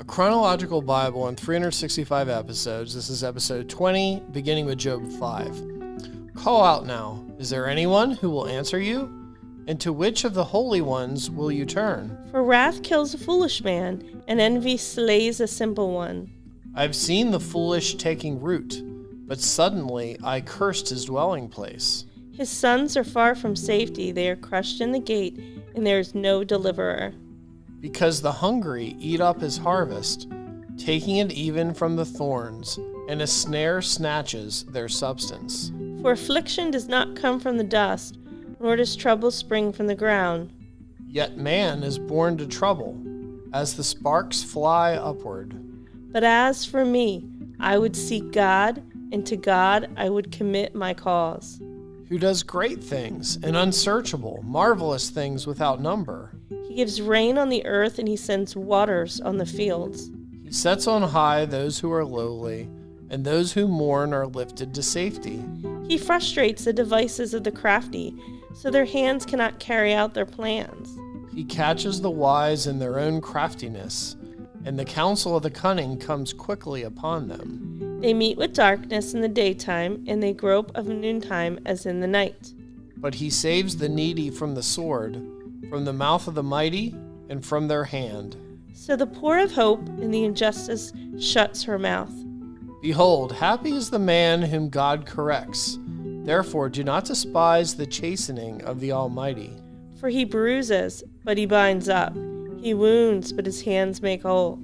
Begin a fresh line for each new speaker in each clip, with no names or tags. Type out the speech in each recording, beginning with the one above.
A chronological Bible in 365 episodes. This is episode 20, beginning with Job 5. Call out now. Is there anyone who will answer you? And to which of the holy ones will you turn?
For wrath kills a foolish man, and envy slays a simple one.
I have seen the foolish taking root, but suddenly I cursed his dwelling place.
His sons are far from safety. They are crushed in the gate, and there is no deliverer.
Because the hungry eat up his harvest, taking it even from the thorns, and a snare snatches their substance.
For affliction does not come from the dust, nor does trouble spring from the ground.
Yet man is born to trouble, as the sparks fly upward.
But as for me, I would seek God, and to God I would commit my cause.
Who does great things and unsearchable, marvelous things without number.
He gives rain on the earth, and he sends waters on the fields.
He sets on high those who are lowly, and those who mourn are lifted to safety.
He frustrates the devices of the crafty, so their hands cannot carry out their plans.
He catches the wise in their own craftiness, and the counsel of the cunning comes quickly upon them.
They meet with darkness in the daytime, and they grope of noontime as in the night.
But he saves the needy from the sword, from the mouth of the mighty, and from their hand.
So the poor have hope, and the injustice shuts her mouth.
Behold, happy is the man whom God corrects. Therefore do not despise the chastening of the Almighty.
For he bruises, but he binds up. He wounds, but his hands make whole.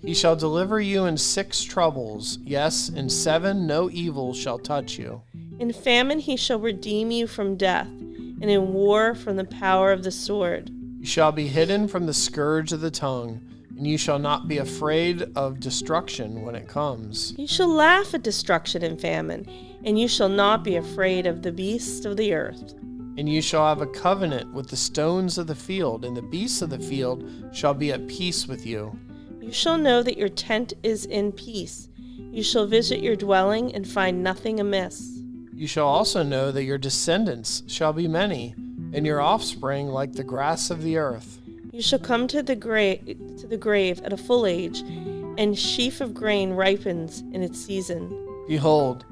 He shall deliver you in 6 troubles. Yes, in 7 no evil shall touch you.
In famine he shall redeem you from death, and in war from the power of the sword.
You shall be hidden from the scourge of the tongue, and you shall not be afraid of destruction when it comes.
You shall laugh at destruction and famine, and you shall not be afraid of the beasts of the earth.
And you shall have a covenant with the stones of the field, and the beasts of the field shall be at peace with you.
You shall know that your tent is in peace. You shall visit your dwelling and find nothing amiss.
You shall also know that your descendants shall be many, and your offspring like the grass of the earth.
You shall come to the grave at a full age, and sheaf of grain ripens in its season.
Behold,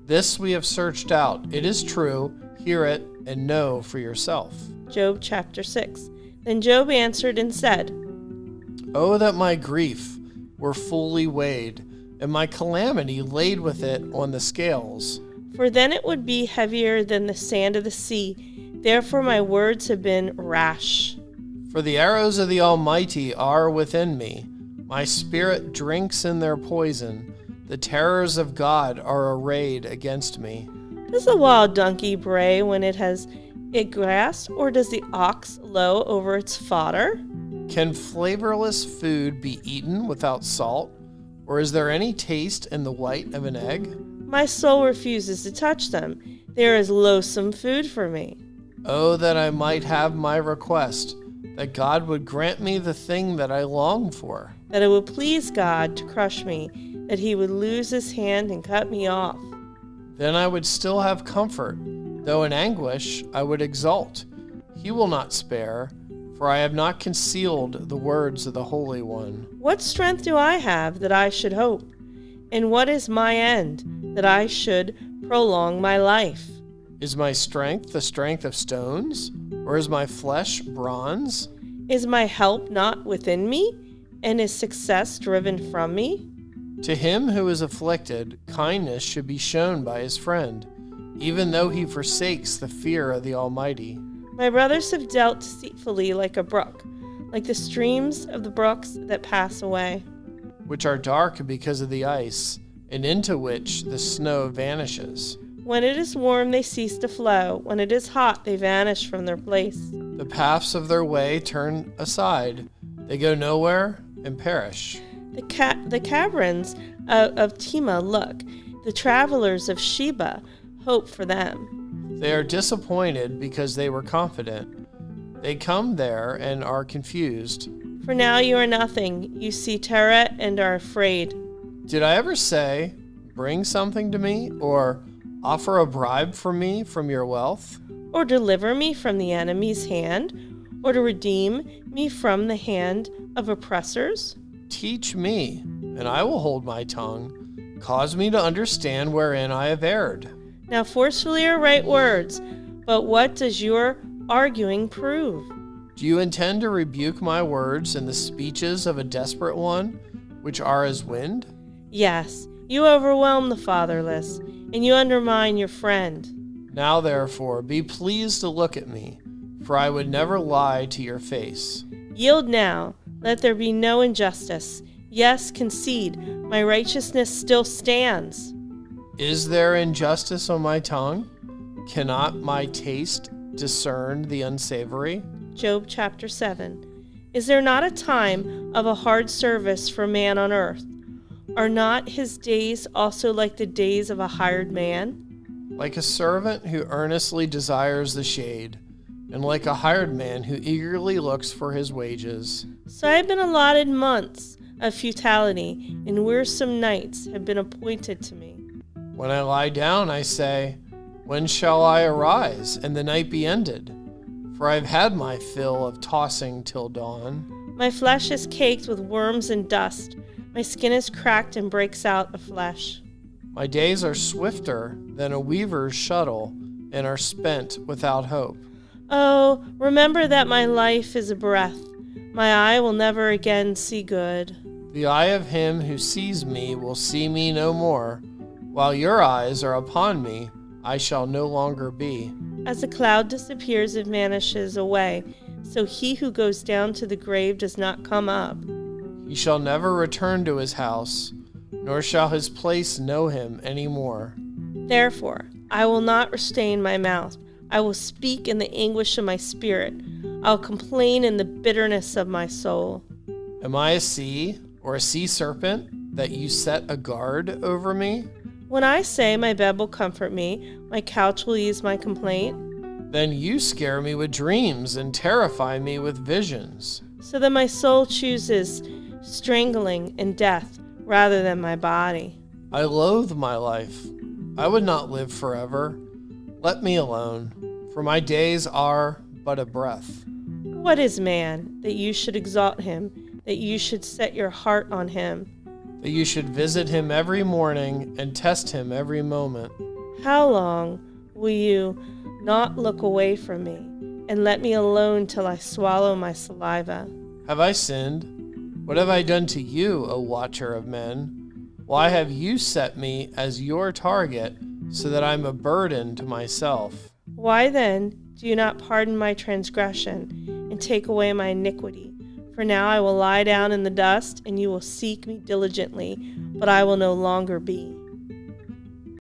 this we have searched out. It is true. Hear it and know for yourself.
Job chapter 6. Then Job answered and said,
Oh, that my grief were fully weighed, and my calamity laid with it on the scales.
For then it would be heavier than the sand of the sea. Therefore my words have been rash.
For the arrows of the Almighty are within me. My spirit drinks in their poison. The terrors of God are arrayed against me.
Does the wild donkey bray when it has it grass, or does the ox low over its fodder?
Can flavorless food be eaten without salt? Or is there any taste in the white of an egg?
My soul refuses to touch them. There is loathsome food for me.
Oh, that I might have my request, that God would grant me the thing that I long for.
That it would please God to crush me, that he would lose his hand and cut me off.
Then I would still have comfort, though in anguish I would exult. He will not spare, for I have not concealed the words of the Holy One.
What strength do I have that I should hope? And what is my end, that I should prolong my life?
Is my strength the strength of stones, or is my flesh bronze?
Is my help not within me, and is success driven from me?
To him who is afflicted, kindness should be shown by his friend, even though he forsakes the fear of the Almighty.
My brothers have dealt deceitfully like a brook, like the streams of the brooks that pass away,
which are dark because of the ice, and into which the snow vanishes.
When it is warm, they cease to flow. When it is hot, they vanish from their place.
The paths of their way turn aside. They go nowhere and perish.
The caverns of Tema look. The travelers of Sheba hope for them.
They are disappointed because they were confident. They come there and are confused.
For now you are nothing. You see terror and are afraid.
Did I ever say, bring something to me, or offer a bribe for me from your wealth?
Or deliver me from the enemy's hand? Or to redeem me from the hand of oppressors?
Teach me, and I will hold my tongue. Cause me to understand wherein I have erred.
Now forcefully are right words, but what does your arguing prove?
Do you intend to rebuke my words in the speeches of a desperate one, which are as wind?
Yes, you overwhelm the fatherless, and you undermine your friend.
Now therefore, be pleased to look at me, for I would never lie to your face.
Yield now, let there be no injustice. Yes, concede, my righteousness still stands.
Is there injustice on my tongue? Cannot my taste discern the unsavory?
Job chapter 7. Is there not a time of a hard service for man on earth? Are not his days also like the days of a hired man?
Like a servant who earnestly desires the shade, and like a hired man who eagerly looks for his wages.
So I have been allotted months of futility, and wearisome nights have been appointed to me.
When I lie down, I say, when shall I arise, and the night be ended? For I have had my fill of tossing till dawn.
My flesh is caked with worms and dust. My skin is cracked and breaks out of flesh.
My days are swifter than a weaver's shuttle, and are spent without hope.
Oh, remember that my life is a breath. My eye will never again see good.
The eye of him who sees me will see me no more. While your eyes are upon me, I shall no longer be.
As a cloud disappears and vanishes away, so he who goes down to the grave does not come up.
He shall never return to his house, nor shall his place know him any more.
Therefore, I will not restrain my mouth. I will speak in the anguish of my spirit. I'll complain in the bitterness of my soul.
Am I a sea or a sea serpent that you set a guard over me?
When I say my bed will comfort me, my couch will ease my complaint,
then you scare me with dreams and terrify me with visions.
So that my soul chooses strangling and death rather than my body.
I loathe my life. I would not live forever. Let me alone, for my days are but a breath.
What is man, that you should exalt him, that you should set your heart on him?
That you should visit him every morning and test him every moment.
How long will you not look away from me, and let me alone till I swallow my saliva?
Have I sinned? What have I done to you, O watcher of men? Why have you set me as your target, so that I'm a burden to myself?
Why then do you not pardon my transgression and take away my iniquity? For now I will lie down in the dust, and you will seek me diligently, but I will no longer be.